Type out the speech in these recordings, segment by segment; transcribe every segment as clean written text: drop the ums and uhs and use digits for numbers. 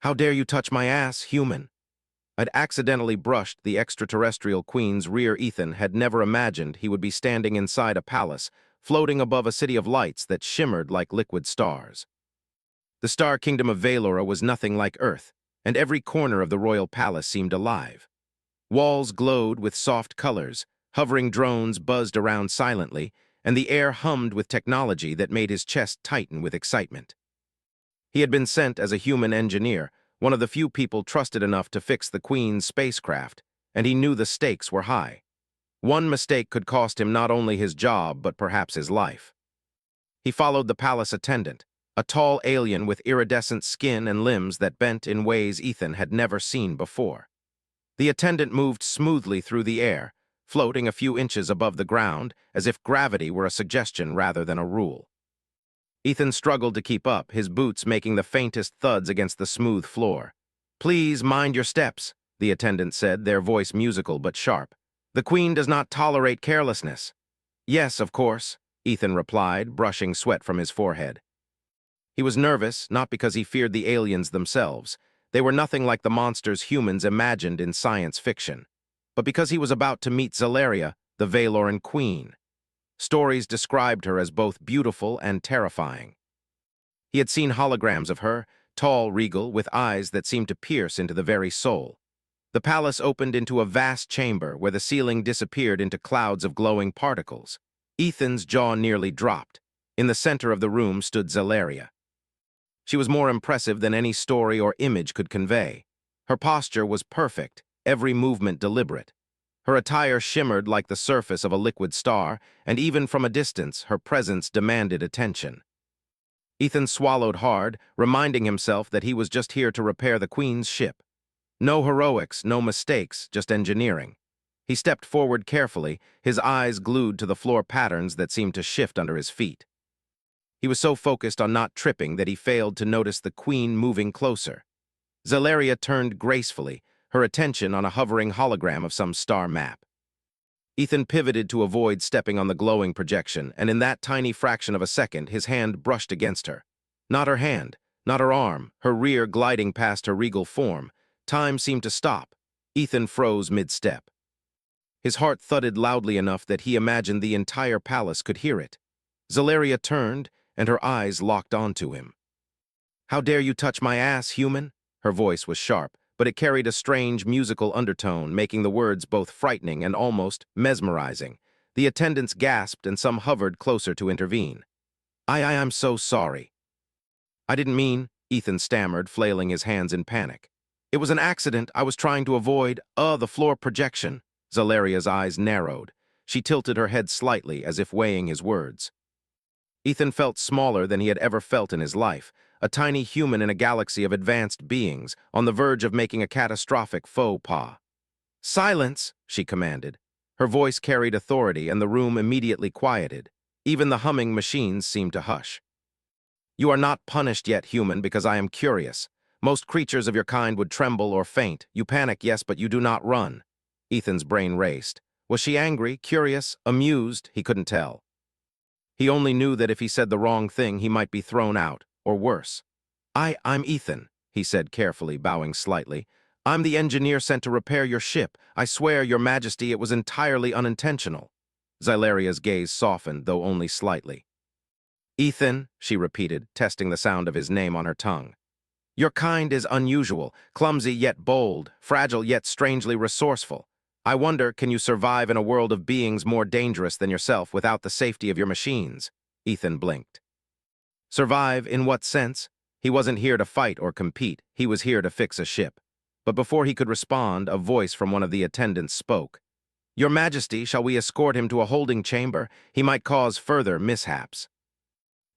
How dare you touch my ass, human? I'd accidentally brushed the extraterrestrial queen's rear. Ethan had never imagined he would be standing inside a palace, floating above a city of lights that shimmered like liquid stars. The star kingdom of Valora was nothing like Earth, and every corner of the royal palace seemed alive. Walls glowed with soft colors, hovering drones buzzed around silently, and the air hummed with technology that made his chest tighten with excitement. He had been sent as a human engineer, one of the few people trusted enough to fix the Queen's spacecraft, and he knew the stakes were high. One mistake could cost him not only his job, but perhaps his life. He followed the palace attendant, a tall alien with iridescent skin and limbs that bent in ways Ethan had never seen before. The attendant moved smoothly through the air, floating a few inches above the ground, as if gravity were a suggestion rather than a rule. Ethan struggled to keep up, his boots making the faintest thuds against the smooth floor. "Please mind your steps," the attendant said, their voice musical but sharp. "The Queen does not tolerate carelessness." "Yes, of course," Ethan replied, brushing sweat from his forehead. He was nervous, not because he feared the aliens themselves. They were nothing like the monsters humans imagined in science fiction, but because he was about to meet Zalaria, the Valoran Queen. Stories described her as both beautiful and terrifying. He had seen holograms of her, tall, regal, with eyes that seemed to pierce into the very soul. The palace opened into a vast chamber where the ceiling disappeared into clouds of glowing particles. Ethan's jaw nearly dropped. In the center of the room stood Zalaria. She was more impressive than any story or image could convey. Her posture was perfect, every movement deliberate. Her attire shimmered like the surface of a liquid star, and even from a distance, her presence demanded attention. Ethan swallowed hard, reminding himself that he was just here to repair the Queen's ship. No heroics, no mistakes, just engineering. He stepped forward carefully, his eyes glued to the floor patterns that seemed to shift under his feet. He was so focused on not tripping that he failed to notice the Queen moving closer. Zalaria turned gracefully, her attention on a hovering hologram of some star map. Ethan pivoted to avoid stepping on the glowing projection, and in that tiny fraction of a second, his hand brushed against her. Not her hand, not her arm, her rear gliding past her regal form. Time seemed to stop. Ethan froze mid-step. His heart thudded loudly enough that he imagined the entire palace could hear it. Zalaria turned, and her eyes locked onto him. "How dare you touch my ass, human?" Her voice was sharp, but it carried a strange musical undertone, making the words both frightening and almost mesmerizing. The attendants gasped and some hovered closer to intervene. I'm so sorry." "I didn't mean," Ethan stammered, flailing his hands in panic. "It was an accident. I was trying to avoid, the floor projection." Zalaria's eyes narrowed. She tilted her head slightly, as if weighing his words. Ethan felt smaller than he had ever felt in his life, a tiny human in a galaxy of advanced beings, on the verge of making a catastrophic faux pas. "Silence," she commanded. Her voice carried authority, and the room immediately quieted. Even the humming machines seemed to hush. "You are not punished yet, human, because I am curious. Most creatures of your kind would tremble or faint. You panic, yes, but you do not run." Ethan's brain raced. Was she angry, curious, amused? He couldn't tell. He only knew that if he said the wrong thing, he might be thrown out, or worse. I'm Ethan," he said carefully, bowing slightly. "I'm the engineer sent to repair your ship. I swear, Your Majesty, it was entirely unintentional." Zalaria's gaze softened, though only slightly. "Ethan," she repeated, testing the sound of his name on her tongue. "Your kind is unusual, clumsy yet bold, fragile yet strangely resourceful. I wonder, can you survive in a world of beings more dangerous than yourself without the safety of your machines?" Ethan blinked. Survive in what sense? He wasn't here to fight or compete. He was here to fix a ship. But before he could respond, a voice from one of the attendants spoke. "Your Majesty, shall we escort him to a holding chamber? He might cause further mishaps."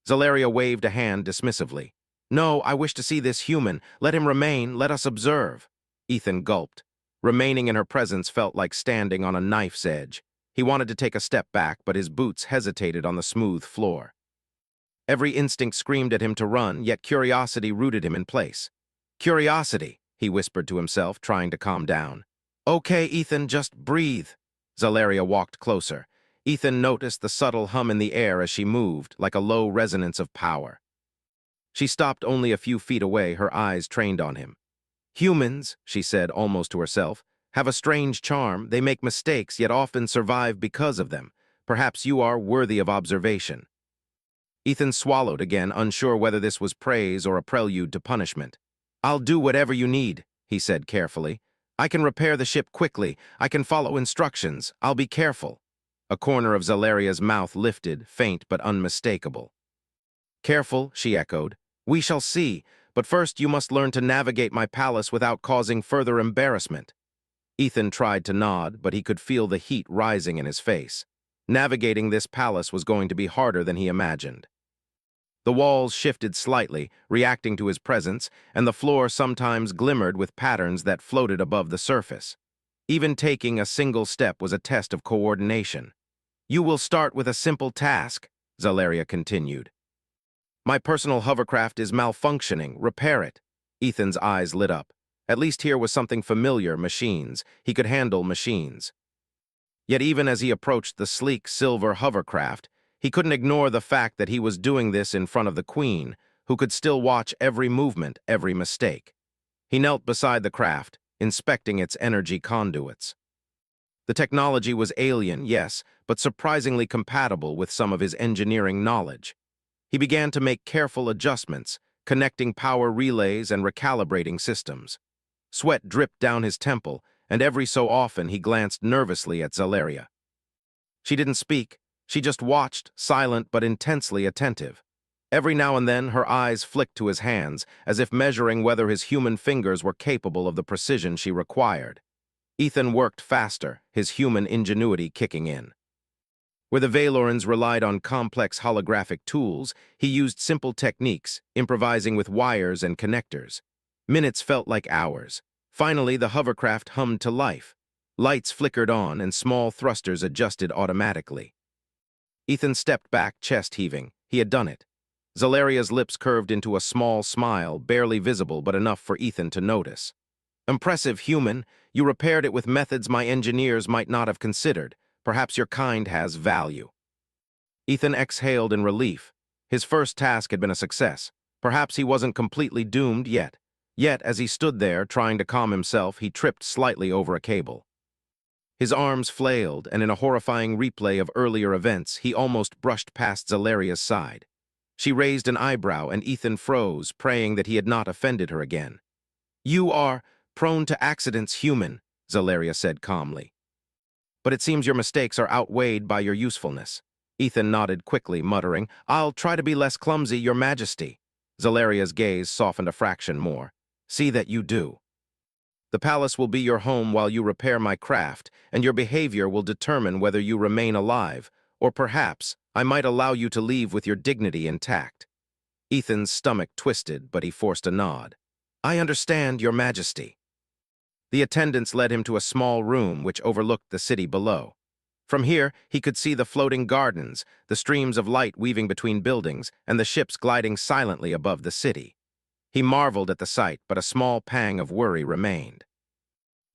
Zalaria waved a hand dismissively. "No, I wish to see this human. Let him remain. Let us observe." Ethan gulped. Remaining in her presence felt like standing on a knife's edge. He wanted to take a step back, but his boots hesitated on the smooth floor. Every instinct screamed at him to run, yet curiosity rooted him in place. "Curiosity," he whispered to himself, trying to calm down. "Okay, Ethan, just breathe." Zalaria walked closer. Ethan noticed the subtle hum in the air as she moved, like a low resonance of power. She stopped only a few feet away, her eyes trained on him. Humans, she said almost to herself, have a strange charm. They make mistakes, yet often survive because of them. Perhaps you are worthy of observation. Ethan swallowed again, unsure whether this was praise or a prelude to punishment. I'll do whatever you need, he said carefully. I can repair the ship quickly. I can follow instructions. I'll be careful. A corner of Zalaria's mouth lifted, faint but unmistakable. Careful, she echoed. We shall see, but first you must learn to navigate my palace without causing further embarrassment. Ethan tried to nod, but he could feel the heat rising in his face. Navigating this palace was going to be harder than he imagined. The walls shifted slightly, reacting to his presence, and the floor sometimes glimmered with patterns that floated above the surface. Even taking a single step was a test of coordination. You will start with a simple task, Zalaria continued. My personal hovercraft is malfunctioning. Repair it. Ethan's eyes lit up. At least here was something familiar, machines. He could handle machines. Yet even as he approached the sleek silver hovercraft, he couldn't ignore the fact that he was doing this in front of the Queen, who could still watch every movement, every mistake. He knelt beside the craft, inspecting its energy conduits. The technology was alien, yes, but surprisingly compatible with some of his engineering knowledge. He began to make careful adjustments, connecting power relays and recalibrating systems. Sweat dripped down his temple, and every so often he glanced nervously at Zalaria. She didn't speak. She just watched, silent but intensely attentive. Every now and then her eyes flicked to his hands, as if measuring whether his human fingers were capable of the precision she required. Ethan worked faster, his human ingenuity kicking in. Where the Valorans relied on complex holographic tools, he used simple techniques, improvising with wires and connectors. Minutes felt like hours. Finally, the hovercraft hummed to life. Lights flickered on and small thrusters adjusted automatically. Ethan stepped back, chest heaving. He had done it. Zalaria's lips curved into a small smile, barely visible but enough for Ethan to notice. Impressive, human. You repaired it with methods my engineers might not have considered. Perhaps your kind has value. Ethan exhaled in relief. His first task had been a success. Perhaps he wasn't completely doomed yet. Yet, as he stood there, trying to calm himself, he tripped slightly over a cable. His arms flailed, and in a horrifying replay of earlier events, he almost brushed past Zalaria's side. She raised an eyebrow, and Ethan froze, praying that he had not offended her again. You are prone to accidents, human, Zalaria said calmly. But it seems your mistakes are outweighed by your usefulness. Ethan nodded quickly, muttering, I'll try to be less clumsy, your majesty. Zalaria's gaze softened a fraction more. See that you do. The palace will be your home while you repair my craft, and your behavior will determine whether you remain alive, or perhaps I might allow you to leave with your dignity intact. Ethan's stomach twisted, but he forced a nod. I understand, your majesty. The attendants led him to a small room which overlooked the city below. From here, he could see the floating gardens, the streams of light weaving between buildings, and the ships gliding silently above the city. He marveled at the sight, but a small pang of worry remained.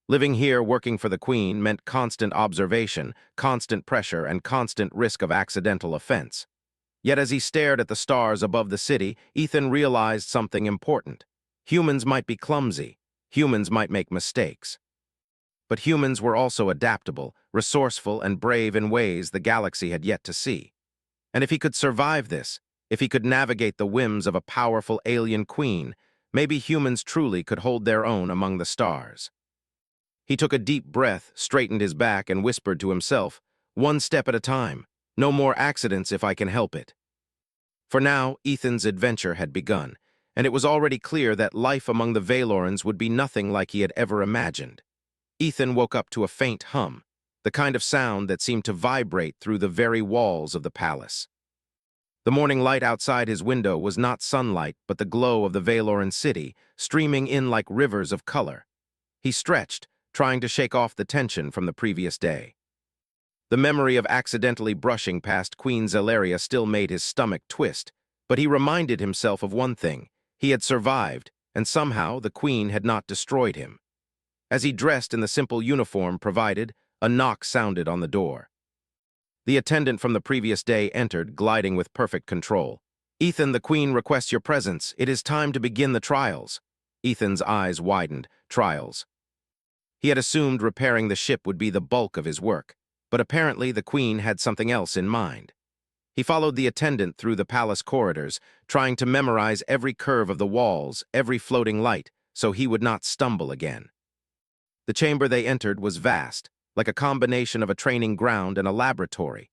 Living here, working for the Queen, meant constant observation, constant pressure, and constant risk of accidental offense. Yet as he stared at the stars above the city, Ethan realized something important. Humans might be clumsy. Humans might make mistakes. But humans were also adaptable, resourceful, and brave in ways the galaxy had yet to see. And if he could survive this, if he could navigate the whims of a powerful alien queen, maybe humans truly could hold their own among the stars. He took a deep breath, straightened his back, and whispered to himself, one step at a time. No more accidents if I can help it. For now, Ethan's adventure had begun, and it was already clear that life among the Valorans would be nothing like he had ever imagined. Ethan woke up to a faint hum, the kind of sound that seemed to vibrate through the very walls of the palace. The morning light outside his window was not sunlight, but the glow of the Valoran city, streaming in like rivers of color. He stretched, trying to shake off the tension from the previous day. The memory of accidentally brushing past Queen Zalaria still made his stomach twist, but he reminded himself of one thing. He had survived, and somehow the Queen had not destroyed him. As he dressed in the simple uniform provided, a knock sounded on the door. The attendant from the previous day entered, gliding with perfect control. Ethan, the Queen requests your presence. It is time to begin the trials. Ethan's eyes widened. Trials. He had assumed repairing the ship would be the bulk of his work, but apparently the Queen had something else in mind. He followed the attendant through the palace corridors, trying to memorize every curve of the walls, every floating light, so he would not stumble again. The chamber they entered was vast, like a combination of a training ground and a laboratory.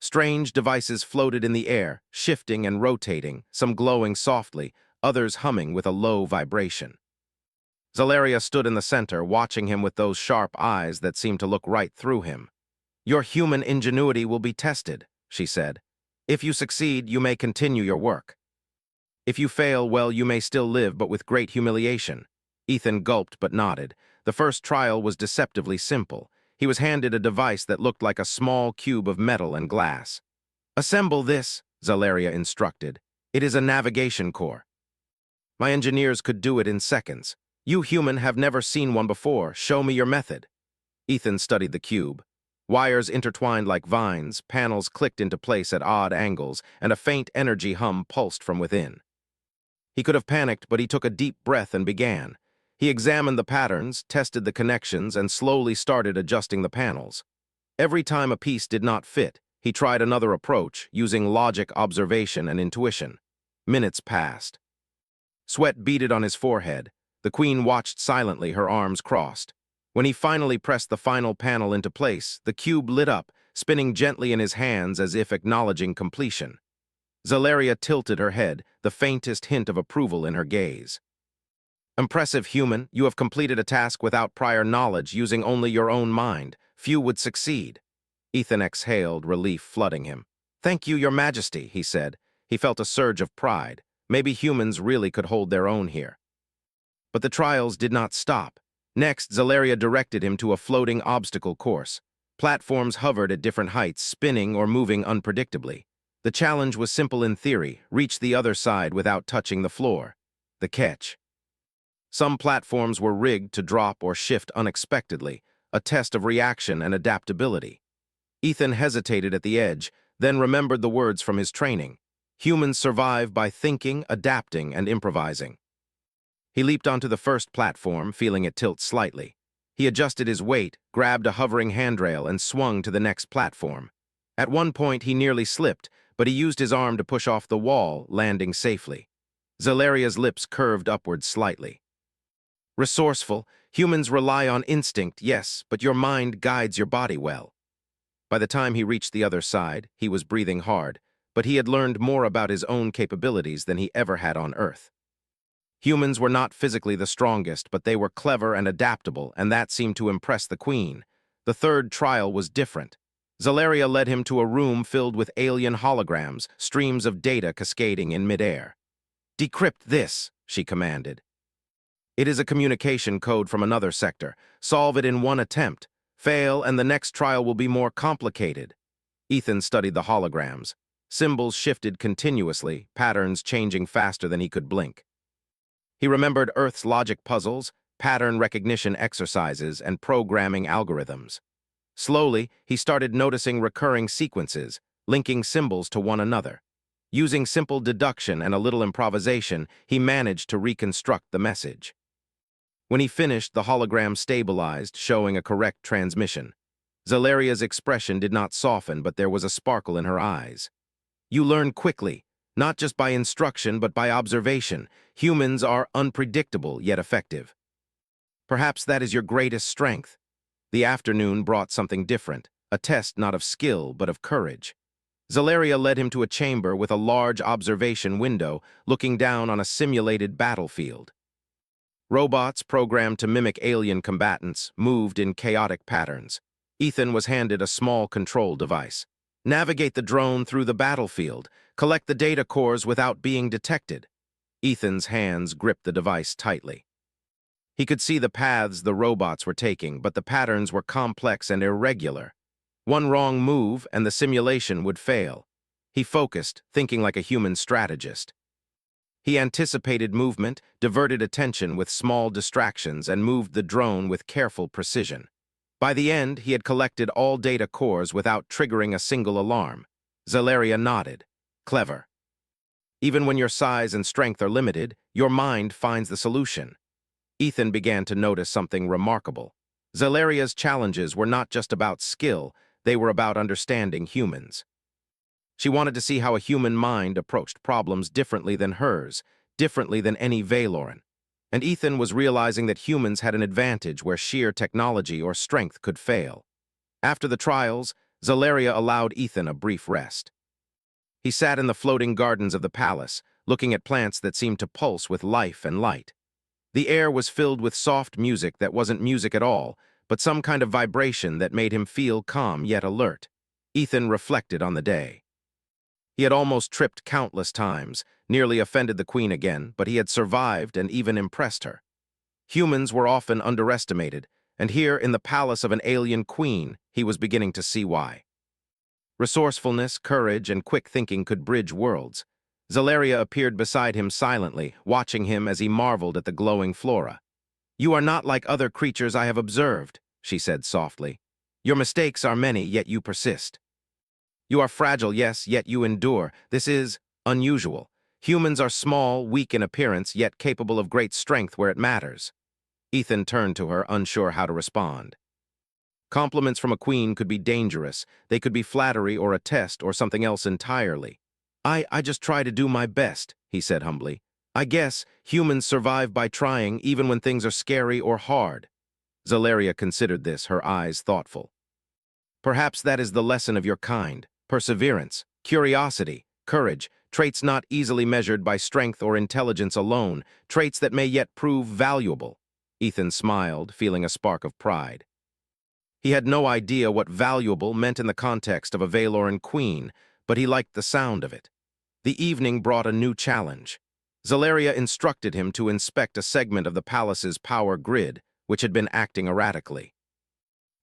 Strange devices floated in the air, shifting and rotating, some glowing softly, others humming with a low vibration. Zalaria stood in the center, watching him with those sharp eyes that seemed to look right through him. "Your human ingenuity will be tested," she said. "If you succeed, you may continue your work. If you fail, well, you may still live, but with great humiliation." Ethan gulped but nodded. The first trial was deceptively simple. He was handed a device that looked like a small cube of metal and glass. "Assemble this," Zalaria instructed. "It is a navigation core. My engineers could do it in seconds. You human have never seen one before. Show me your method." Ethan studied the cube. Wires intertwined like vines, panels clicked into place at odd angles, and a faint energy hum pulsed from within. He could have panicked, but he took a deep breath and began. He examined the patterns, tested the connections, and slowly started adjusting the panels. Every time a piece did not fit, he tried another approach, using logic, observation, and intuition. Minutes passed. Sweat beaded on his forehead. The Queen watched silently, her arms crossed. When he finally pressed the final panel into place, the cube lit up, spinning gently in his hands as if acknowledging completion. Zalaria tilted her head, the faintest hint of approval in her gaze. "Impressive, human. You have completed a task without prior knowledge, using only your own mind. Few would succeed." Ethan exhaled, relief flooding him. "Thank you, Your Majesty," he said. He felt a surge of pride. Maybe humans really could hold their own here. But the trials did not stop. Next, Zalaria directed him to a floating obstacle course. Platforms hovered at different heights, spinning or moving unpredictably. The challenge was simple in theory: reach the other side without touching the floor. The catch: some platforms were rigged to drop or shift unexpectedly, a test of reaction and adaptability. Ethan hesitated at the edge, then remembered the words from his training. Humans survive by thinking, adapting, and improvising. He leaped onto the first platform, feeling it tilt slightly. He adjusted his weight, grabbed a hovering handrail, and swung to the next platform. At one point, he nearly slipped, but he used his arm to push off the wall, landing safely. Zalaria's lips curved upward slightly. "Resourceful. Humans rely on instinct, yes, but your mind guides your body well." By the time he reached the other side, he was breathing hard, but he had learned more about his own capabilities than he ever had on Earth. Humans were not physically the strongest, but they were clever and adaptable, and that seemed to impress the Queen. The third trial was different. Zalaria led him to a room filled with alien holograms, streams of data cascading in midair. "Decrypt this," she commanded. "It is a communication code from another sector. Solve it in one attempt. Fail, and the next trial will be more complicated." Ethan studied the holograms. Symbols shifted continuously, patterns changing faster than he could blink. He remembered Earth's logic puzzles, pattern recognition exercises, and programming algorithms. Slowly, he started noticing recurring sequences, linking symbols to one another. Using simple deduction and a little improvisation, he managed to reconstruct the message. When he finished, the hologram stabilized, showing a correct transmission. Zalaria's expression did not soften, but there was a sparkle in her eyes. "You learn quickly, not just by instruction, but by observation. Humans are unpredictable, yet effective. Perhaps that is your greatest strength." The afternoon brought something different, a test not of skill, but of courage. Zalaria led him to a chamber with a large observation window looking down on a simulated battlefield. Robots, programmed to mimic alien combatants, moved in chaotic patterns. Ethan was handed a small control device. "Navigate the drone through the battlefield. Collect the data cores without being detected." Ethan's hands gripped the device tightly. He could see the paths the robots were taking, but the patterns were complex and irregular. One wrong move, and the simulation would fail. He focused, thinking like a human strategist. He anticipated movement, diverted attention with small distractions, and moved the drone with careful precision. By the end, he had collected all data cores without triggering a single alarm. Zalaria nodded. "Clever." Even when your size and strength are limited, your mind finds the solution. Ethan began to notice something remarkable. Zalaria's challenges were not just about skill, they were about understanding humans. She wanted to see how a human mind approached problems differently than hers, differently than any Valoran. And Ethan was realizing that humans had an advantage where sheer technology or strength could fail. After the trials, Zalaria allowed Ethan a brief rest. He sat in the floating gardens of the palace, looking at plants that seemed to pulse with life and light. The air was filled with soft music that wasn't music at all, but some kind of vibration that made him feel calm yet alert. Ethan reflected on the day. He had almost tripped countless times, nearly offended the queen again, but he had survived and even impressed her. Humans were often underestimated, and here in the palace of an alien queen, he was beginning to see why. Resourcefulness, courage, and quick thinking could bridge worlds. Zalaria appeared beside him silently, watching him as he marveled at the glowing flora. "You are not like other creatures I have observed," she said softly. "Your mistakes are many, yet you persist. You are fragile, yes, yet you endure. This is unusual. Humans are small, weak in appearance, yet capable of great strength where it matters." Ethan turned to her, unsure how to respond. Compliments from a queen could be dangerous. They could be flattery or a test or something else entirely. I just try to do my best," he said humbly. "I guess humans survive by trying even when things are scary or hard." Zalaria considered this, her eyes thoughtful. "Perhaps that is the lesson of your kind. Perseverance, curiosity, courage, traits not easily measured by strength or intelligence alone, traits that may yet prove valuable." Ethan smiled, feeling a spark of pride. He had no idea what valuable meant in the context of a Valoran queen, but he liked the sound of it. The evening brought a new challenge. Zalaria instructed him to inspect a segment of the palace's power grid, which had been acting erratically.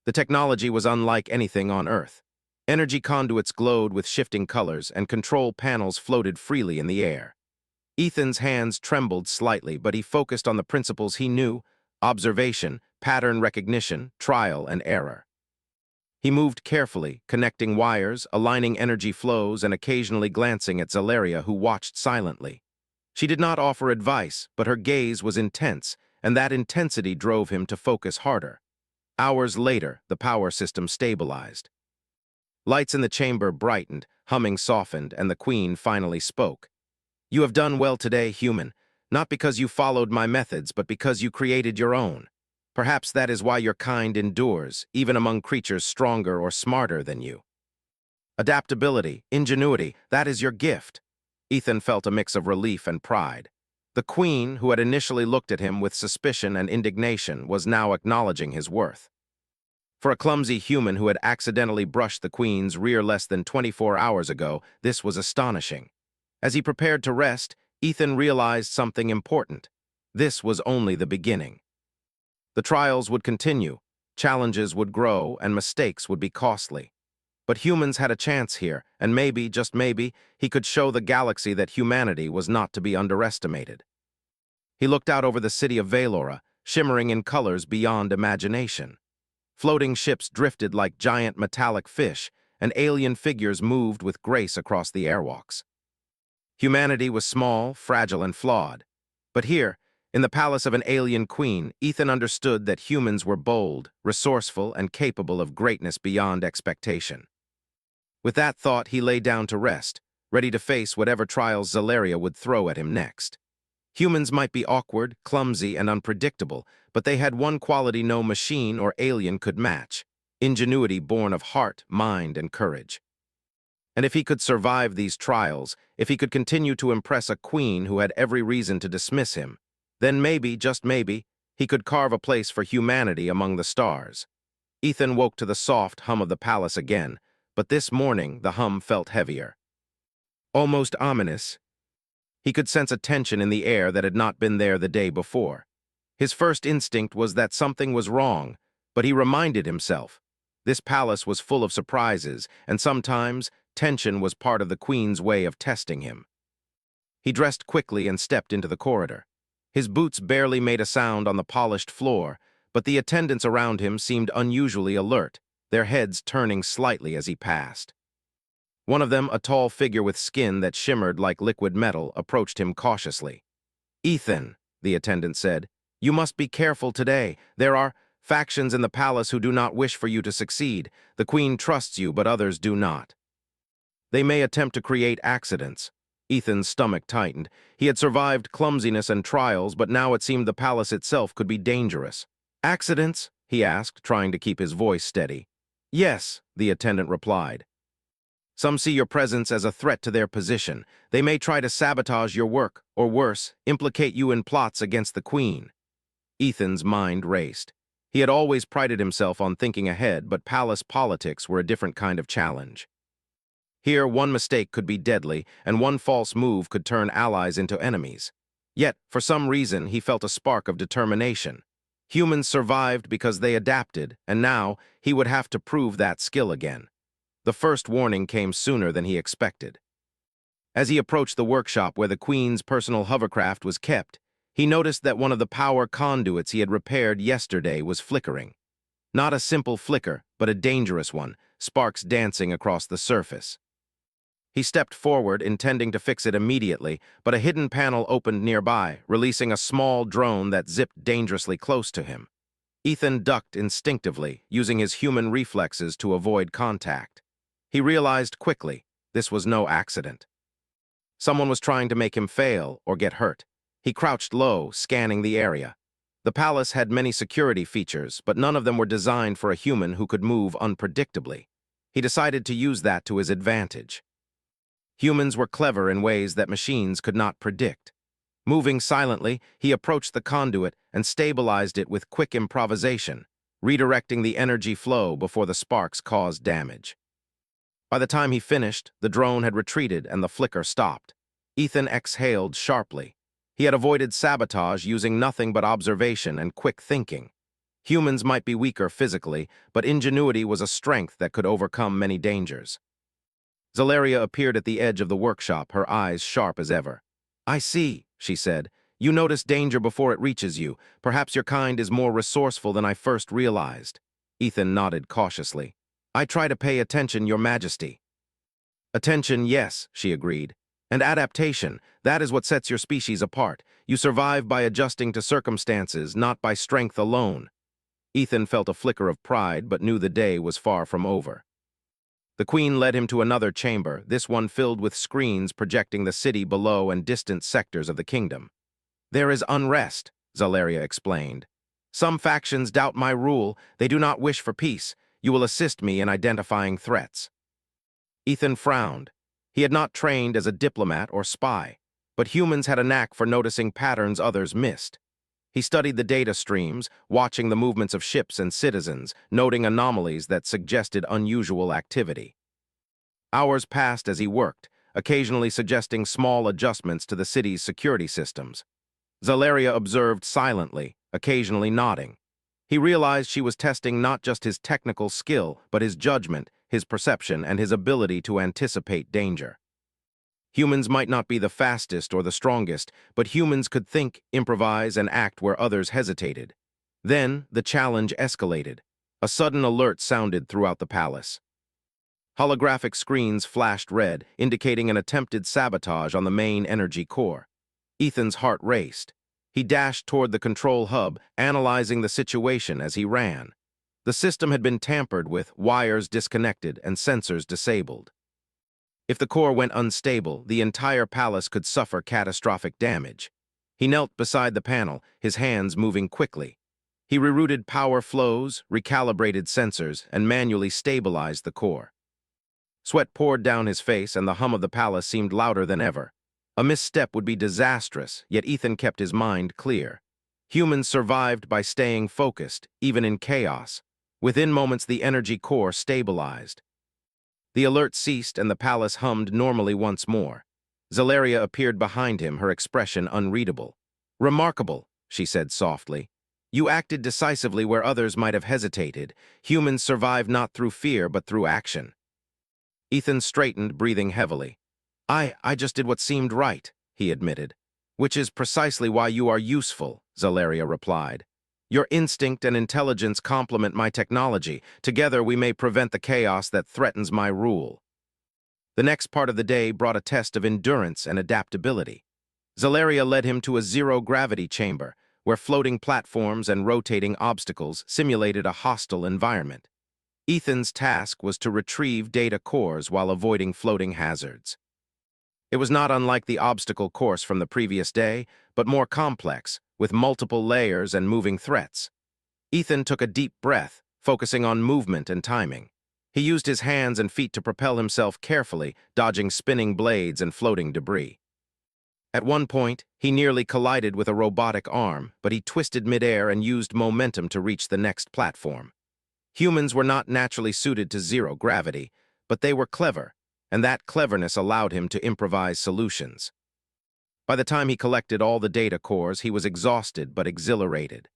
The technology was unlike anything on Earth. Energy conduits glowed with shifting colors, and control panels floated freely in the air. Ethan's hands trembled slightly, but he focused on the principles he knew: observation, pattern recognition, trial and error. He moved carefully, connecting wires, aligning energy flows, and occasionally glancing at Zalaria, who watched silently. She did not offer advice, but her gaze was intense, and that intensity drove him to focus harder. Hours later, the power system stabilized. Lights in the chamber brightened, humming softened, and the queen finally spoke. "You have done well today, human, not because you followed my methods, but because you created your own. Perhaps that is why your kind endures, even among creatures stronger or smarter than you. Adaptability, ingenuity, that is your gift." Ethan felt a mix of relief and pride. The queen, who had initially looked at him with suspicion and indignation, was now acknowledging his worth. For a clumsy human who had accidentally brushed the queen's rear less than 24 hours ago, this was astonishing. As he prepared to rest, Ethan realized something important. This was only the beginning. The trials would continue, challenges would grow, and mistakes would be costly. But humans had a chance here, and maybe, just maybe, he could show the galaxy that humanity was not to be underestimated. He looked out over the city of Valora, shimmering in colors beyond imagination. Floating ships drifted like giant metallic fish, and alien figures moved with grace across the airwalks. Humanity was small, fragile, and flawed. But here, in the palace of an alien queen, Ethan understood that humans were bold, resourceful, and capable of greatness beyond expectation. With that thought, he lay down to rest, ready to face whatever trials Zalaria would throw at him next. Humans might be awkward, clumsy, and unpredictable, but they had one quality no machine or alien could match: ingenuity born of heart, mind, and courage. And if he could survive these trials, if he could continue to impress a queen who had every reason to dismiss him, then maybe, just maybe, he could carve a place for humanity among the stars. Ethan woke to the soft hum of the palace again, but this morning the hum felt heavier. Almost ominous. He could sense a tension in the air that had not been there the day before. His first instinct was that something was wrong, but he reminded himself. This palace was full of surprises, and sometimes tension was part of the queen's way of testing him. He dressed quickly and stepped into the corridor. His boots barely made a sound on the polished floor, but the attendants around him seemed unusually alert, their heads turning slightly as he passed. One of them, a tall figure with skin that shimmered like liquid metal, approached him cautiously. "Ethan," the attendant said, "you must be careful today. There are factions in the palace who do not wish for you to succeed. The queen trusts you, but others do not. They may attempt to create accidents." Ethan's stomach tightened. He had survived clumsiness and trials, but now it seemed the palace itself could be dangerous. "Accidents?" he asked, trying to keep his voice steady. "Yes," the attendant replied. "Some see your presence as a threat to their position. They may try to sabotage your work, or worse, implicate you in plots against the queen." Ethan's mind raced. He had always prided himself on thinking ahead, but palace politics were a different kind of challenge. Here, one mistake could be deadly, and one false move could turn allies into enemies. Yet, for some reason, he felt a spark of determination. Humans survived because they adapted, and now he would have to prove that skill again. The first warning came sooner than he expected. As he approached the workshop where the Queen's personal hovercraft was kept, he noticed that one of the power conduits he had repaired yesterday was flickering. Not a simple flicker, but a dangerous one, sparks dancing across the surface. He stepped forward, intending to fix it immediately, but a hidden panel opened nearby, releasing a small drone that zipped dangerously close to him. Ethan ducked instinctively, using his human reflexes to avoid contact. He realized quickly this was no accident. Someone was trying to make him fail or get hurt. He crouched low, scanning the area. The palace had many security features, but none of them were designed for a human who could move unpredictably. He decided to use that to his advantage. Humans were clever in ways that machines could not predict. Moving silently, he approached the conduit and stabilized it with quick improvisation, redirecting the energy flow before the sparks caused damage. By the time he finished, the drone had retreated and the flicker stopped. Ethan exhaled sharply. He had avoided sabotage using nothing but observation and quick thinking. Humans might be weaker physically, but ingenuity was a strength that could overcome many dangers. Zalaria appeared at the edge of the workshop, her eyes sharp as ever. "I see," she said. "You notice danger before it reaches you. Perhaps your kind is more resourceful than I first realized." Ethan nodded cautiously. "I try to pay attention, Your Majesty." "Attention, yes," she agreed. "And adaptation, that is what sets your species apart. You survive by adjusting to circumstances, not by strength alone." Ethan felt a flicker of pride, but knew the day was far from over. The Queen led him to another chamber, this one filled with screens projecting the city below and distant sectors of the kingdom. "There is unrest," Zalaria explained. "Some factions doubt my rule. They do not wish for peace. You will assist me in identifying threats." Ethan frowned. He had not trained as a diplomat or spy, but humans had a knack for noticing patterns others missed. He studied the data streams, watching the movements of ships and citizens, noting anomalies that suggested unusual activity. Hours passed as he worked, occasionally suggesting small adjustments to the city's security systems. Zalaria observed silently, occasionally nodding. He realized she was testing not just his technical skill, but his judgment, his perception, and his ability to anticipate danger. Humans might not be the fastest or the strongest, but humans could think, improvise, and act where others hesitated. Then, the challenge escalated. A sudden alert sounded throughout the palace. Holographic screens flashed red, indicating an attempted sabotage on the main energy core. Ethan's heart raced. He dashed toward the control hub, analyzing the situation as he ran. The system had been tampered with, wires disconnected, and sensors disabled. If the core went unstable, the entire palace could suffer catastrophic damage. He knelt beside the panel, his hands moving quickly. He rerouted power flows, recalibrated sensors, and manually stabilized the core. Sweat poured down his face, and the hum of the palace seemed louder than ever. A misstep would be disastrous, yet Ethan kept his mind clear. Humans survived by staying focused, even in chaos. Within moments, the energy core stabilized. The alert ceased and the palace hummed normally once more. Zalaria appeared behind him, her expression unreadable. "Remarkable," she said softly. "You acted decisively where others might have hesitated. Humans survive not through fear, but through action." Ethan straightened, breathing heavily. I just did what seemed right," he admitted. "Which is precisely why you are useful," Zalaria replied. "Your instinct and intelligence complement my technology. Together we may prevent the chaos that threatens my rule." The next part of the day brought a test of endurance and adaptability. Zalaria led him to a zero-gravity chamber, where floating platforms and rotating obstacles simulated a hostile environment. Ethan's task was to retrieve data cores while avoiding floating hazards. It was not unlike the obstacle course from the previous day, but more complex, with multiple layers and moving threats. Ethan took a deep breath, focusing on movement and timing. He used his hands and feet to propel himself carefully, dodging spinning blades and floating debris. At one point, he nearly collided with a robotic arm, but he twisted midair and used momentum to reach the next platform. Humans were not naturally suited to zero gravity, but they were clever, and that cleverness allowed him to improvise solutions. By the time he collected all the data cores, he was exhausted but exhilarated.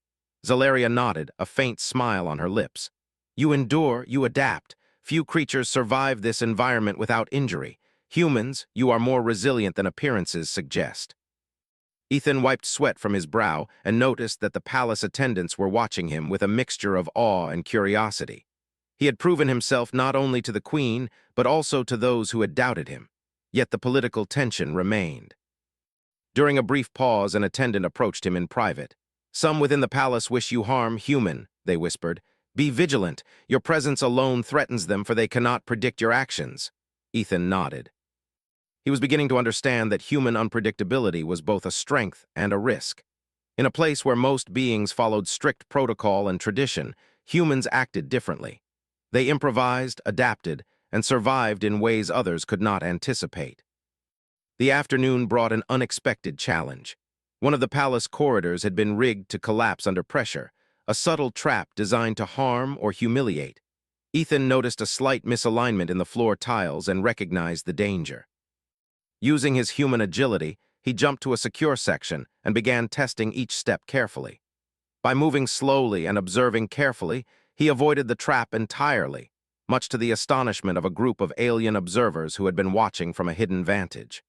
Zalaria nodded, a faint smile on her lips. You endure, you adapt. Few creatures survive this environment without injury. Humans, you are more resilient than appearances suggest. Ethan wiped sweat from his brow and noticed that the palace attendants were watching him with a mixture of awe and curiosity. He had proven himself not only to the queen, but also to those who had doubted him. Yet the political tension remained. During a brief pause, an attendant approached him in private. Some within the palace wish you harm, human, they whispered. Be vigilant. Your presence alone threatens them, for they cannot predict your actions. Ethan nodded. He was beginning to understand that human unpredictability was both a strength and a risk. In a place where most beings followed strict protocol and tradition, humans acted differently. They improvised, adapted, and survived in ways others could not anticipate. The afternoon brought an unexpected challenge. One of the palace corridors had been rigged to collapse under pressure, a subtle trap designed to harm or humiliate. Ethan noticed a slight misalignment in the floor tiles and recognized the danger. Using his human agility, he jumped to a secure section and began testing each step carefully. By moving slowly and observing carefully, he avoided the trap entirely, much to the astonishment of a group of alien observers who had been watching from a hidden vantage.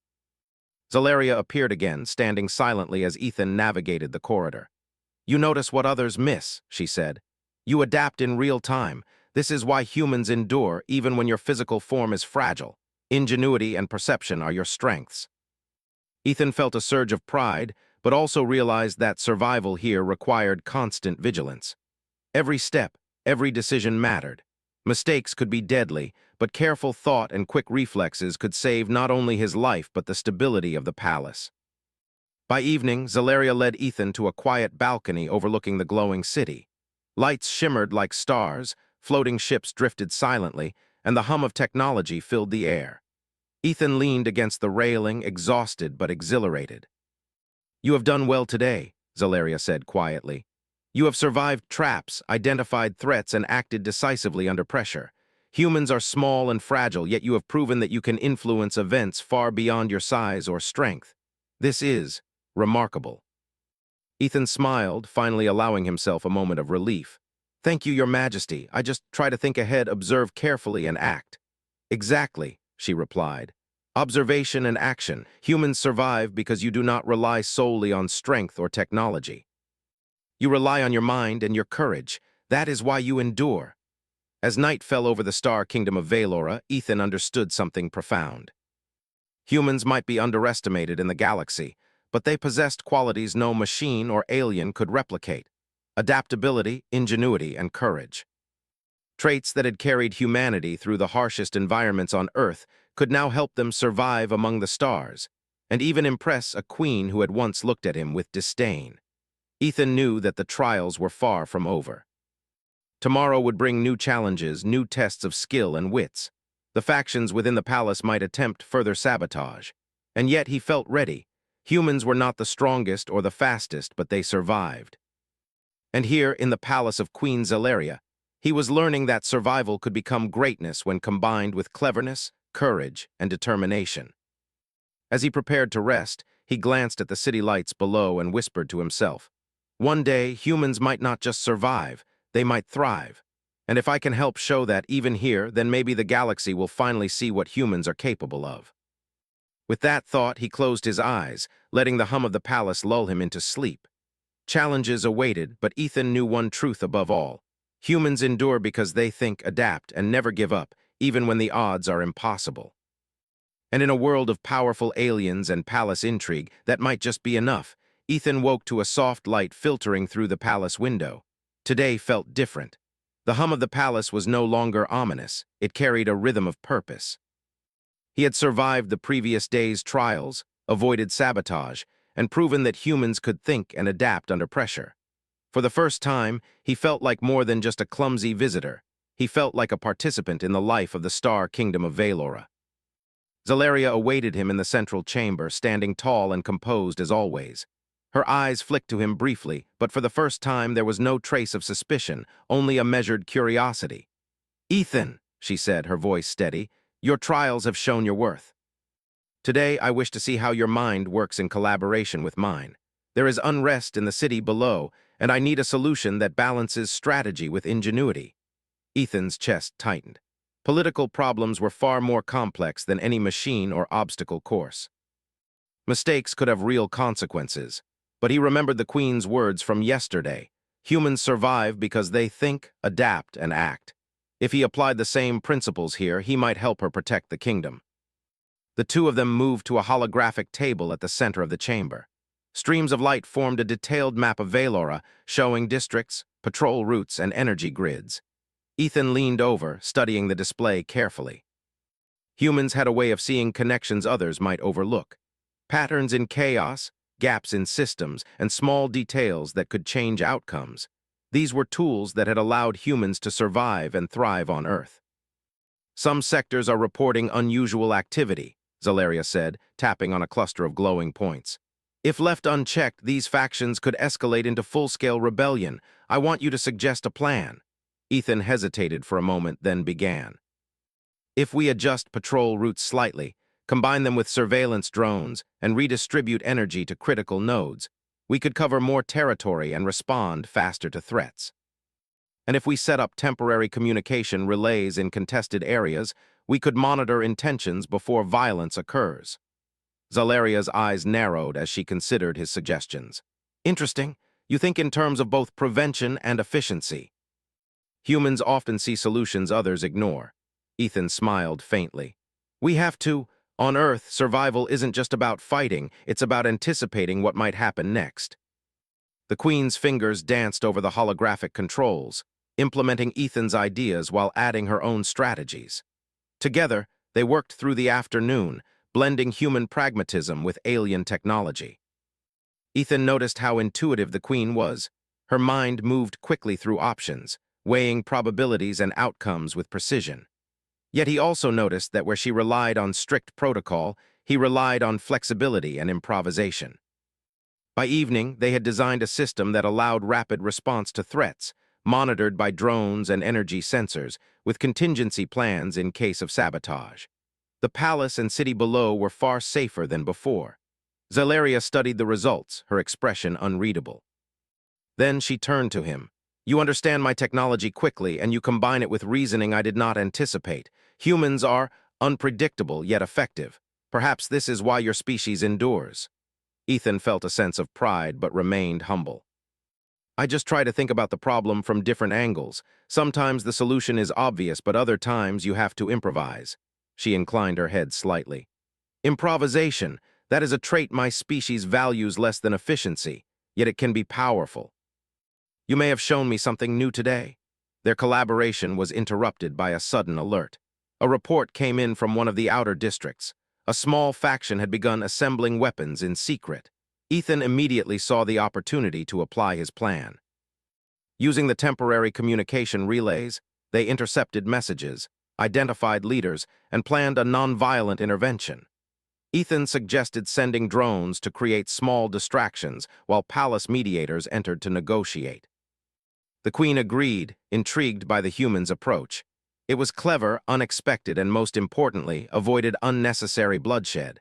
Zalaria appeared again, standing silently as Ethan navigated the corridor. You notice what others miss, she said. You adapt in real time. This is why humans endure even when your physical form is fragile. Ingenuity and perception are your strengths. Ethan felt a surge of pride, but also realized that survival here required constant vigilance. Every step, every decision mattered. Mistakes could be deadly, but careful thought and quick reflexes could save not only his life but the stability of the palace. By evening, Zalaria led Ethan to a quiet balcony overlooking the glowing city. Lights shimmered like stars, floating ships drifted silently, and the hum of technology filled the air. Ethan leaned against the railing, exhausted but exhilarated. You have done well today, Zalaria said quietly. You have survived traps, identified threats, and acted decisively under pressure. Humans are small and fragile, yet you have proven that you can influence events far beyond your size or strength. This is remarkable. Ethan smiled, finally allowing himself a moment of relief. Thank you, Your Majesty. I just try to think ahead, observe carefully, and act. Exactly, she replied. Observation and action. Humans survive because you do not rely solely on strength or technology. You rely on your mind and your courage. That is why you endure. As night fell over the star kingdom of Valora, Ethan understood something profound. Humans might be underestimated in the galaxy, but they possessed qualities no machine or alien could replicate: adaptability, ingenuity, and courage. Traits that had carried humanity through the harshest environments on Earth could now help them survive among the stars, and even impress a queen who had once looked at him with disdain. Ethan knew that the trials were far from over. Tomorrow would bring new challenges, new tests of skill and wits. The factions within the palace might attempt further sabotage. And yet he felt ready. Humans were not the strongest or the fastest, but they survived. And here, in the palace of Queen Zalaria, he was learning that survival could become greatness when combined with cleverness, courage, and determination. As he prepared to rest, he glanced at the city lights below and whispered to himself, one day, humans might not just survive, they might thrive. And if I can help show that even here, then maybe the galaxy will finally see what humans are capable of. With that thought, he closed his eyes, letting the hum of the palace lull him into sleep. Challenges awaited, but Ethan knew one truth above all. Humans endure because they think, adapt, and never give up, even when the odds are impossible. And in a world of powerful aliens and palace intrigue, that might just be enough. Ethan woke to a soft light filtering through the palace window. Today felt different. The hum of the palace was no longer ominous. It carried a rhythm of purpose. He had survived the previous day's trials, avoided sabotage, and proven that humans could think and adapt under pressure. For the first time, he felt like more than just a clumsy visitor. He felt like a participant in the life of the star kingdom of Valora. Zalaria awaited him in the central chamber, standing tall and composed as always. Her eyes flicked to him briefly, but for the first time there was no trace of suspicion, only a measured curiosity. "Ethan," she said, her voice steady, "your trials have shown your worth. Today I wish to see how your mind works in collaboration with mine. There is unrest in the city below, and I need a solution that balances strategy with ingenuity." Ethan's chest tightened. Political problems were far more complex than any machine or obstacle course. Mistakes could have real consequences, but he remembered the Queen's words from yesterday. Humans survive because they think, adapt, and act. If he applied the same principles here, he might help her protect the kingdom. The two of them moved to a holographic table at the center of the chamber. Streams of light formed a detailed map of Valora, showing districts, patrol routes, and energy grids. Ethan leaned over, studying the display carefully. Humans had a way of seeing connections others might overlook. Patterns in chaos, gaps in systems, and small details that could change outcomes. These were tools that had allowed humans to survive and thrive on Earth. "Some sectors are reporting unusual activity," Zalaria said, tapping on a cluster of glowing points. "If left unchecked, these factions could escalate into full-scale rebellion. I want you to suggest a plan." Ethan hesitated for a moment, then began. "If we adjust patrol routes slightly, combine them with surveillance drones, and redistribute energy to critical nodes, we could cover more territory and respond faster to threats. And if we set up temporary communication relays in contested areas, we could monitor intentions before violence occurs." Zalaria's eyes narrowed as she considered his suggestions. "Interesting. You think in terms of both prevention and efficiency." Humans often see solutions others ignore. Ethan smiled faintly. "We have to. On Earth, survival isn't just about fighting, it's about anticipating what might happen next." The Queen's fingers danced over the holographic controls, implementing Ethan's ideas while adding her own strategies. Together, they worked through the afternoon, blending human pragmatism with alien technology. Ethan noticed how intuitive the Queen was. Her mind moved quickly through options, weighing probabilities and outcomes with precision. Yet he also noticed that where she relied on strict protocol, he relied on flexibility and improvisation. By evening, they had designed a system that allowed rapid response to threats, monitored by drones and energy sensors, with contingency plans in case of sabotage. The palace and city below were far safer than before. Zalaria studied the results, her expression unreadable. Then she turned to him. "You understand my technology quickly, and you combine it with reasoning I did not anticipate. Humans are unpredictable yet effective. Perhaps this is why your species endures." Ethan felt a sense of pride but remained humble. "I just try to think about the problem from different angles. Sometimes the solution is obvious, but other times you have to improvise." She inclined her head slightly. "Improvisation, that is a trait my species values less than efficiency, yet it can be powerful. You may have shown me something new today." Their collaboration was interrupted by a sudden alert. A report came in from one of the outer districts. A small faction had begun assembling weapons in secret. Ethan immediately saw the opportunity to apply his plan. Using the temporary communication relays, they intercepted messages, identified leaders, and planned a nonviolent intervention. Ethan suggested sending drones to create small distractions while palace mediators entered to negotiate. The Queen agreed, intrigued by the humans' approach. It was clever, unexpected, and most importantly, avoided unnecessary bloodshed.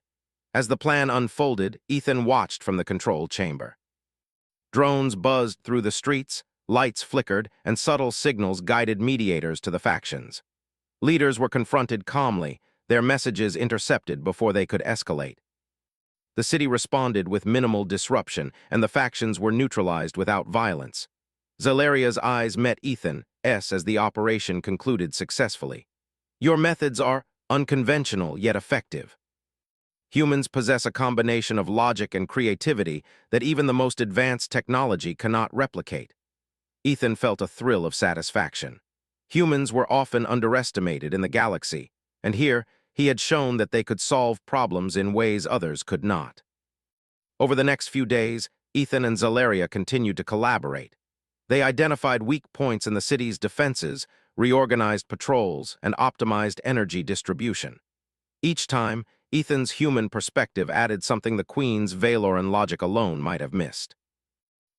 As the plan unfolded, Ethan watched from the control chamber. Drones buzzed through the streets, lights flickered, and subtle signals guided mediators to the factions. Leaders were confronted calmly, their messages intercepted before they could escalate. The city responded with minimal disruption, and the factions were neutralized without violence. Zalaria's eyes met Ethan's as the operation concluded successfully. "Your methods are unconventional yet effective." Humans possess a combination of logic and creativity that even the most advanced technology cannot replicate. Ethan felt a thrill of satisfaction. Humans were often underestimated in the galaxy, and here he had shown that they could solve problems in ways others could not. Over the next few days, Ethan and Zalaria continued to collaborate. They identified weak points in the city's defenses, reorganized patrols, and optimized energy distribution. Each time, Ethan's human perspective added something the Queen's Valoran logic alone might have missed.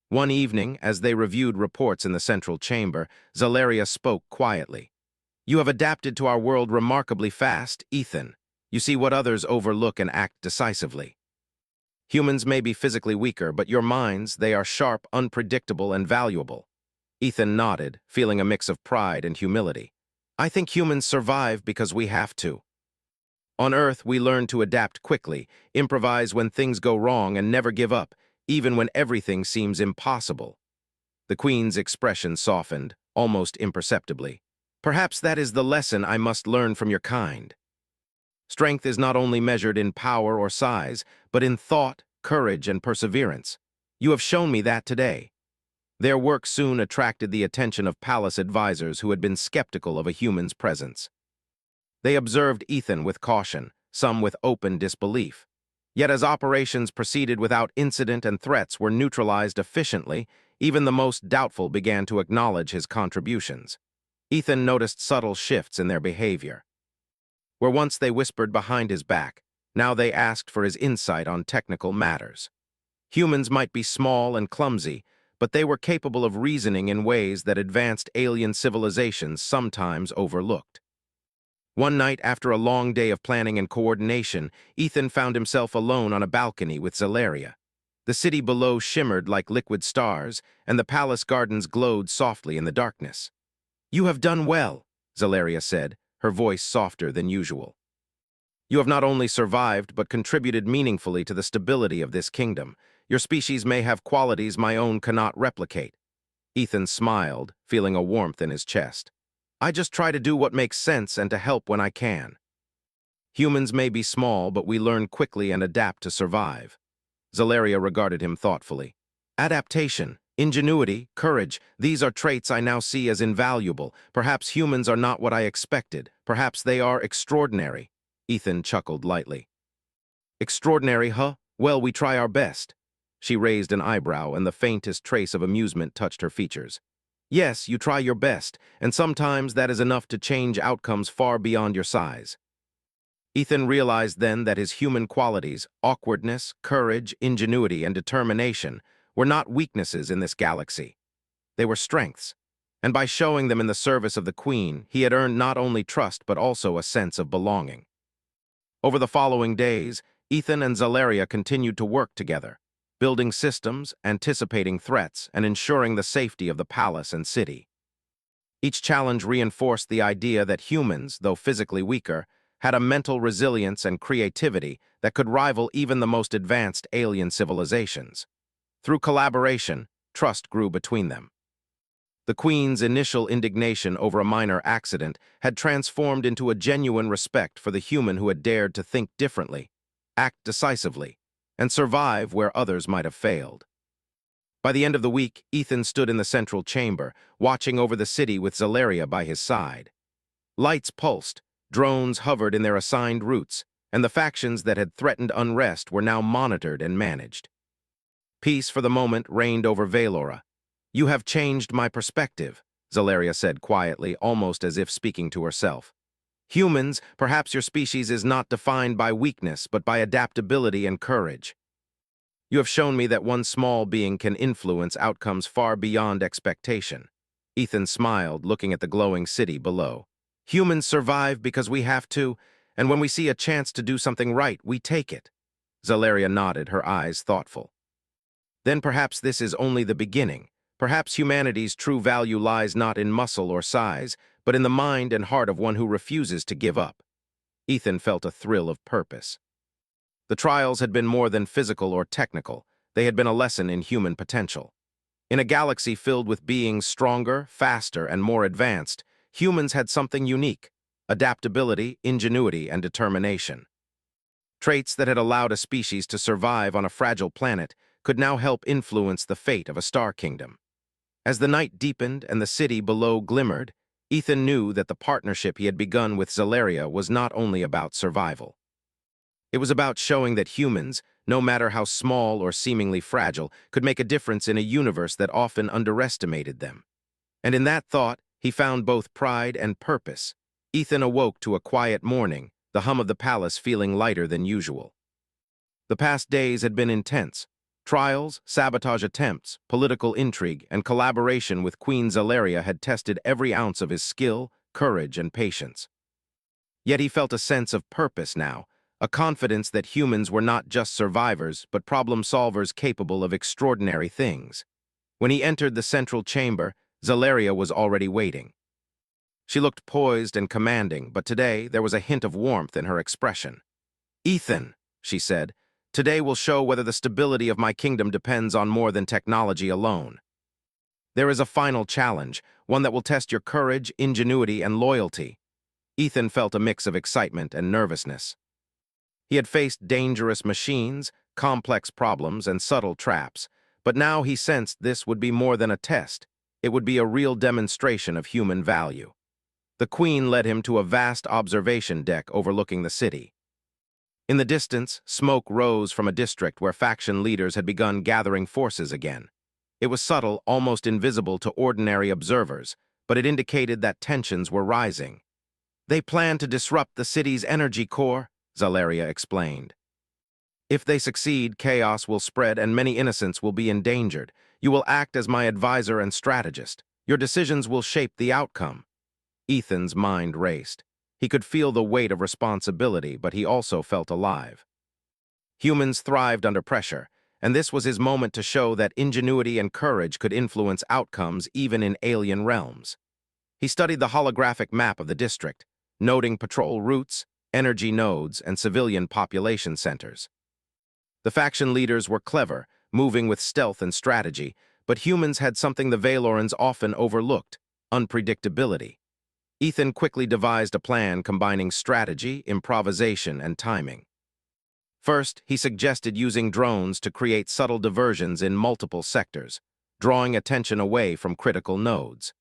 One evening, as they reviewed reports in the central chamber, Zalaria spoke quietly. "You have adapted to our world remarkably fast, Ethan. You see what others overlook and act decisively. Humans may be physically weaker, but your minds, they are sharp, unpredictable, and valuable." Ethan nodded, feeling a mix of pride and humility. "I think humans survive because we have to. On Earth, we learn to adapt quickly, improvise when things go wrong, and never give up, even when everything seems impossible." The Queen's expression softened, almost imperceptibly. "Perhaps that is the lesson I must learn from your kind. Strength is not only measured in power or size, but in thought, courage, and perseverance. You have shown me that today." Their work soon attracted the attention of palace advisors who had been skeptical of a human's presence. They observed Ethan with caution, some with open disbelief. Yet as operations proceeded without incident and threats were neutralized efficiently, even the most doubtful began to acknowledge his contributions. Ethan noticed subtle shifts in their behavior. Where once they whispered behind his back, now they asked for his insight on technical matters. Humans might be small and clumsy, but they were capable of reasoning in ways that advanced alien civilizations sometimes overlooked. One night, after a long day of planning and coordination, Ethan found himself alone on a balcony with Zalaria. The city below shimmered like liquid stars, and the palace gardens glowed softly in the darkness. "You have done well," Zalaria said, her voice softer than usual. "You have not only survived, but contributed meaningfully to the stability of this kingdom. Your species may have qualities my own cannot replicate." Ethan smiled, feeling a warmth in his chest. "I just try to do what makes sense and to help when I can. Humans may be small, but we learn quickly and adapt to survive." Zalaria regarded him thoughtfully. "Adaptation, ingenuity, courage, these are traits I now see as invaluable. Perhaps humans are not what I expected. Perhaps they are extraordinary." Ethan chuckled lightly. "Extraordinary, huh? Well, we try our best." She raised an eyebrow, and the faintest trace of amusement touched her features. "Yes, you try your best, and sometimes that is enough to change outcomes far beyond your size." Ethan realized then that his human qualities, awkwardness, courage, ingenuity, and determination, were not weaknesses in this galaxy. They were strengths, and by showing them in the service of the Queen, he had earned not only trust but also a sense of belonging. Over the following days, Ethan and Zalaria continued to work together, building systems, anticipating threats, and ensuring the safety of the palace and city. Each challenge reinforced the idea that humans, though physically weaker, had a mental resilience and creativity that could rival even the most advanced alien civilizations. Through collaboration, trust grew between them. The Queen's initial indignation over a minor accident had transformed into a genuine respect for the human who had dared to think differently, act decisively, and survive where others might have failed. By the end of the week, Ethan stood in the central chamber, watching over the city with Zalaria by his side. Lights pulsed, drones hovered in their assigned routes, and the factions that had threatened unrest were now monitored and managed. Peace for the moment reigned over Valora. "You have changed my perspective," Zalaria said quietly, almost as if speaking to herself. "Humans, perhaps your species is not defined by weakness, but by adaptability and courage. You have shown me that one small being can influence outcomes far beyond expectation." Ethan smiled, looking at the glowing city below. "Humans survive because we have to, and when we see a chance to do something right, we take it." Zalaria nodded, her eyes thoughtful. "Then perhaps this is only the beginning. Perhaps humanity's true value lies not in muscle or size, but in the mind and heart of one who refuses to give up." Ethan felt a thrill of purpose. The trials had been more than physical or technical. They had been a lesson in human potential. In a galaxy filled with beings stronger, faster, and more advanced, humans had something unique: adaptability, ingenuity, and determination. Traits that had allowed a species to survive on a fragile planet could now help influence the fate of a star kingdom. As the night deepened and the city below glimmered, Ethan knew that the partnership he had begun with Zalaria was not only about survival. It was about showing that humans, no matter how small or seemingly fragile, could make a difference in a universe that often underestimated them. And in that thought, he found both pride and purpose. Ethan awoke to a quiet morning, the hum of the palace feeling lighter than usual. The past days had been intense. Trials, sabotage attempts, political intrigue, and collaboration with Queen Zalaria had tested every ounce of his skill, courage, and patience. Yet he felt a sense of purpose now, a confidence that humans were not just survivors, but problem-solvers capable of extraordinary things. When he entered the central chamber, Zalaria was already waiting. She looked poised and commanding, but today there was a hint of warmth in her expression. "Ethan," she said, "today will show whether the stability of my kingdom depends on more than technology alone. There is a final challenge, one that will test your courage, ingenuity, and loyalty." Ethan felt a mix of excitement and nervousness. He had faced dangerous machines, complex problems, and subtle traps, but now he sensed this would be more than a test. It would be a real demonstration of human value. The Queen led him to a vast observation deck overlooking the city. In the distance, smoke rose from a district where faction leaders had begun gathering forces again. It was subtle, almost invisible to ordinary observers, but it indicated that tensions were rising. "They plan to disrupt the city's energy core," Zalaria explained. "If they succeed, chaos will spread and many innocents will be endangered. You will act as my advisor and strategist. Your decisions will shape the outcome." Ethan's mind raced. He could feel the weight of responsibility, but he also felt alive. Humans thrived under pressure, and this was his moment to show that ingenuity and courage could influence outcomes even in alien realms. He studied the holographic map of the district, noting patrol routes, energy nodes, and civilian population centers. The faction leaders were clever, moving with stealth and strategy, but humans had something the Valorans often overlooked: unpredictability. Ethan quickly devised a plan combining strategy, improvisation, and timing. First, he suggested using drones to create subtle diversions in multiple sectors, drawing attention away from critical nodes.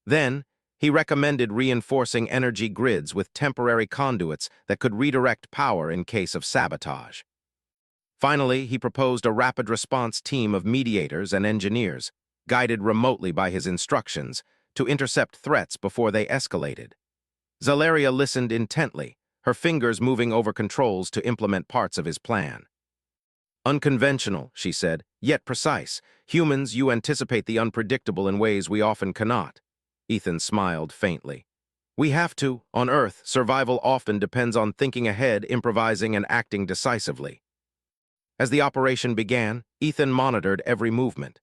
Then, he recommended reinforcing energy grids with temporary conduits that could redirect power in case of sabotage. Finally, he proposed a rapid response team of mediators and engineers, guided remotely by his instructions, to intercept threats before they escalated. Zalaria listened intently, her fingers moving over controls to implement parts of his plan. "Unconventional," she said, "yet precise. Humans, you anticipate the unpredictable in ways we often cannot." Ethan smiled faintly. "We have to. On Earth, survival often depends on thinking ahead, improvising, and acting decisively." As the operation began, Ethan monitored every movement.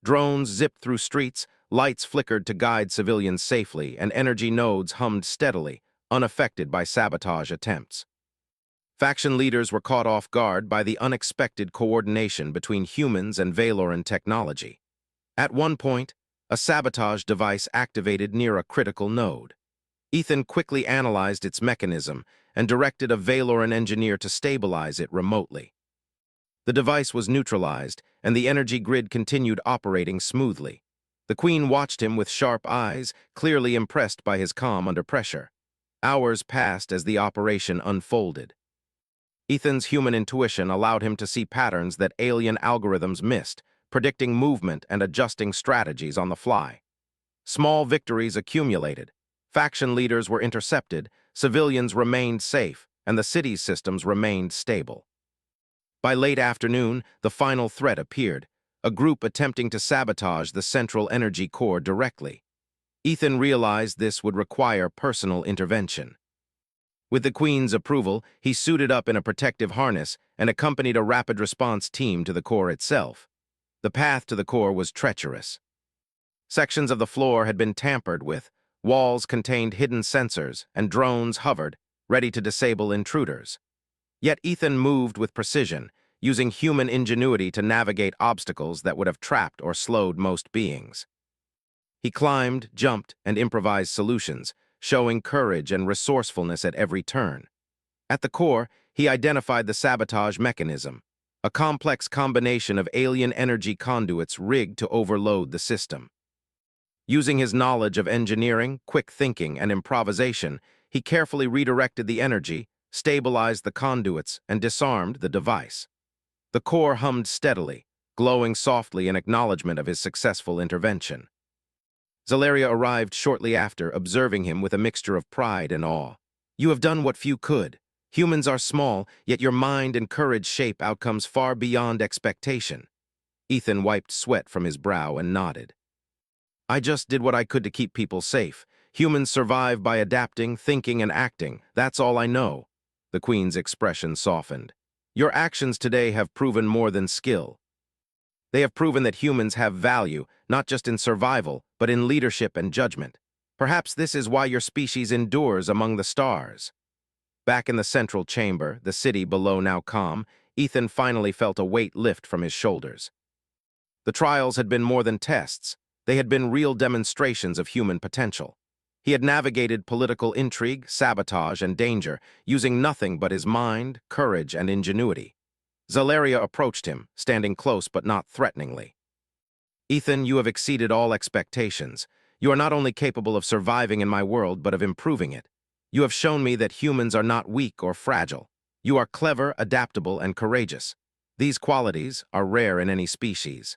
Drones zipped through streets, lights flickered to guide civilians safely, and energy nodes hummed steadily, unaffected by sabotage attempts. Faction leaders were caught off guard by the unexpected coordination between humans and Valoran technology. At one point, a sabotage device activated near a critical node. Ethan quickly analyzed its mechanism and directed a Valoran engineer to stabilize it remotely. The device was neutralized, and the energy grid continued operating smoothly. The Queen watched him with sharp eyes, clearly impressed by his calm under pressure. Hours passed as the operation unfolded. Ethan's human intuition allowed him to see patterns that alien algorithms missed, predicting movement and adjusting strategies on the fly. Small victories accumulated. Faction leaders were intercepted, civilians remained safe, and the city's systems remained stable. By late afternoon, the final threat appeared, a group attempting to sabotage the central energy core directly. Ethan realized this would require personal intervention. With the Queen's approval, he suited up in a protective harness and accompanied a rapid response team to the core itself. The path to the core was treacherous. Sections of the floor had been tampered with, walls contained hidden sensors, and drones hovered, ready to disable intruders. Yet Ethan moved with precision, using human ingenuity to navigate obstacles that would have trapped or slowed most beings. He climbed, jumped, and improvised solutions, showing courage and resourcefulness at every turn. At the core, he identified the sabotage mechanism, a complex combination of alien energy conduits rigged to overload the system. Using his knowledge of engineering, quick thinking, and improvisation, he carefully redirected the energy, stabilized the conduits, and disarmed the device. The core hummed steadily, glowing softly in acknowledgement of his successful intervention. Zalaria arrived shortly after, observing him with a mixture of pride and awe. "You have done what few could. Humans are small, yet your mind and courage shape outcomes far beyond expectation." Ethan wiped sweat from his brow and nodded. "I just did what I could to keep people safe. Humans survive by adapting, thinking, and acting. That's all I know." The Queen's expression softened. "Your actions today have proven more than skill. They have proven that humans have value, not just in survival, but in leadership and judgment. Perhaps this is why your species endures among the stars." Back in the central chamber, the city below now calm, Ethan finally felt a weight lift from his shoulders. The trials had been more than tests. They had been real demonstrations of human potential. He had navigated political intrigue, sabotage, and danger, using nothing but his mind, courage, and ingenuity. Zalaria approached him, standing close but not threateningly. "Ethan, you have exceeded all expectations. You are not only capable of surviving in my world, but of improving it. You have shown me that humans are not weak or fragile. You are clever, adaptable, and courageous. These qualities are rare in any species."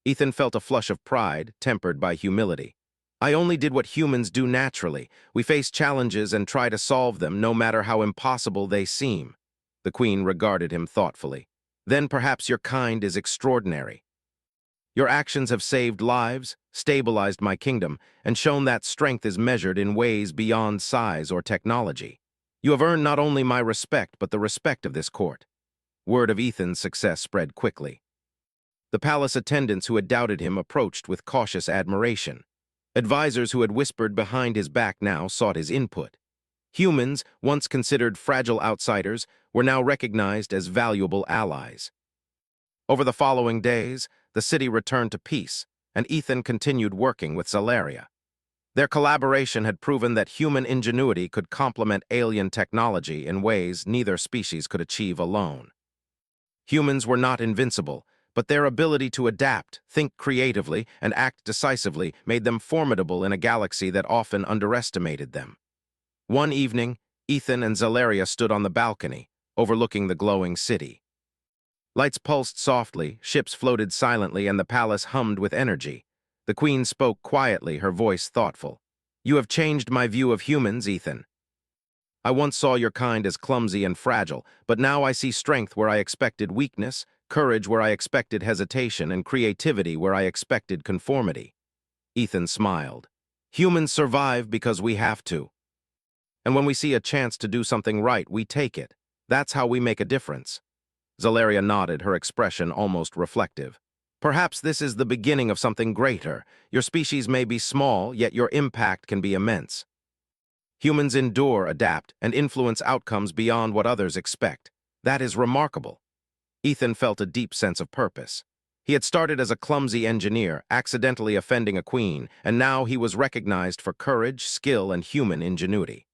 Ethan felt a flush of pride, tempered by humility. "I only did what humans do naturally. We face challenges and try to solve them, no matter how impossible they seem." The Queen regarded him thoughtfully. "Then perhaps your kind is extraordinary. Your actions have saved lives, stabilized my kingdom, and shown that strength is measured in ways beyond size or technology. You have earned not only my respect, but the respect of this court." Word of Ethan's success spread quickly. The palace attendants who had doubted him approached with cautious admiration. Advisors who had whispered behind his back now sought his input. Humans, once considered fragile outsiders, were now recognized as valuable allies. Over the following days, the city returned to peace, and Ethan continued working with Zalaria. Their collaboration had proven that human ingenuity could complement alien technology in ways neither species could achieve alone. Humans were not invincible, but their ability to adapt, think creatively, and act decisively made them formidable in a galaxy that often underestimated them. One evening, Ethan and Zalaria stood on the balcony, overlooking the glowing city. Lights pulsed softly, ships floated silently, and the palace hummed with energy. The Queen spoke quietly, her voice thoughtful. "You have changed my view of humans, Ethan. I once saw your kind as clumsy and fragile, but now I see strength where I expected weakness, courage where I expected hesitation, and creativity where I expected conformity." Ethan smiled. "Humans survive because we have to. And when we see a chance to do something right, we take it. That's how we make a difference." Zalaria nodded, her expression almost reflective. "Perhaps this is the beginning of something greater. Your species may be small, yet your impact can be immense. Humans endure, adapt, and influence outcomes beyond what others expect. That is remarkable." Ethan felt a deep sense of purpose. He had started as a clumsy engineer, accidentally offending a queen, and now he was recognized for courage, skill, and human ingenuity.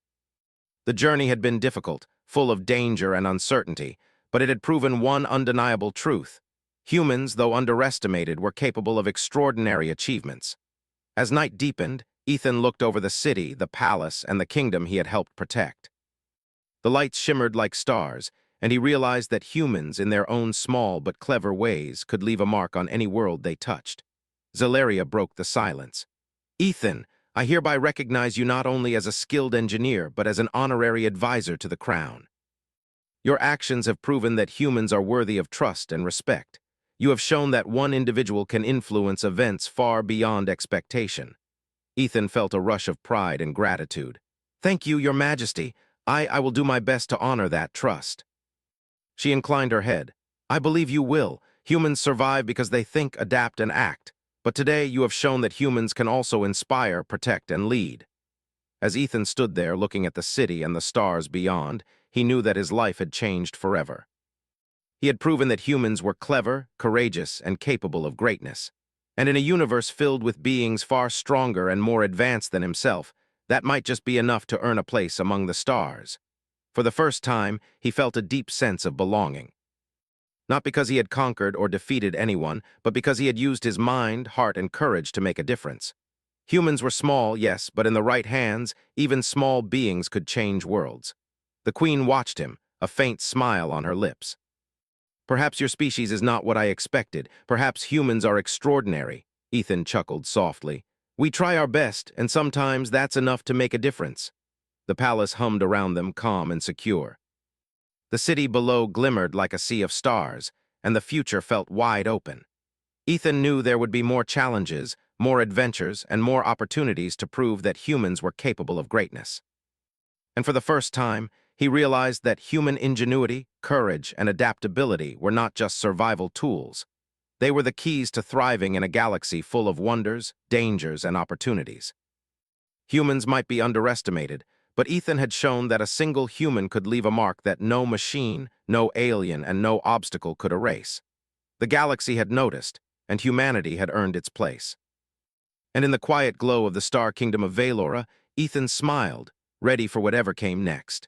The journey had been difficult, full of danger and uncertainty, but it had proven one undeniable truth. Humans, though underestimated, were capable of extraordinary achievements. As night deepened, Ethan looked over the city, the palace, and the kingdom he had helped protect. The lights shimmered like stars, and he realized that humans, in their own small but clever ways, could leave a mark on any world they touched. Zalaria broke the silence. "Ethan, I hereby recognize you not only as a skilled engineer, but as an honorary advisor to the crown. Your actions have proven that humans are worthy of trust and respect. You have shown that one individual can influence events far beyond expectation." Ethan felt a rush of pride and gratitude. "Thank you, Your Majesty. I will do my best to honor that trust." She inclined her head. "I believe you will. Humans survive because they think, adapt, and act. But today you have shown that humans can also inspire, protect, and lead." As Ethan stood there looking at the city and the stars beyond, he knew that his life had changed forever. He had proven that humans were clever, courageous, and capable of greatness. And in a universe filled with beings far stronger and more advanced than himself, that might just be enough to earn a place among the stars. For the first time, he felt a deep sense of belonging. Not because he had conquered or defeated anyone, but because he had used his mind, heart, and courage to make a difference. Humans were small, yes, but in the right hands, even small beings could change worlds. The queen watched him, a faint smile on her lips. Perhaps your species is not what I expected. Perhaps humans are extraordinary, Ethan chuckled softly. We try our best, and sometimes that's enough to make a difference. The palace hummed around them, calm and secure. The city below glimmered like a sea of stars, and the future felt wide open. Ethan knew there would be more challenges, more adventures, and more opportunities to prove that humans were capable of greatness. And for the first time, he realized that human ingenuity, courage, and adaptability were not just survival tools. They were the keys to thriving in a galaxy full of wonders, dangers, and opportunities. Humans might be underestimated, but Ethan had shown that a single human could leave a mark that no machine, no alien, and no obstacle could erase. The galaxy had noticed, and humanity had earned its place. And in the quiet glow of the star kingdom of Valora, Ethan smiled, ready for whatever came next.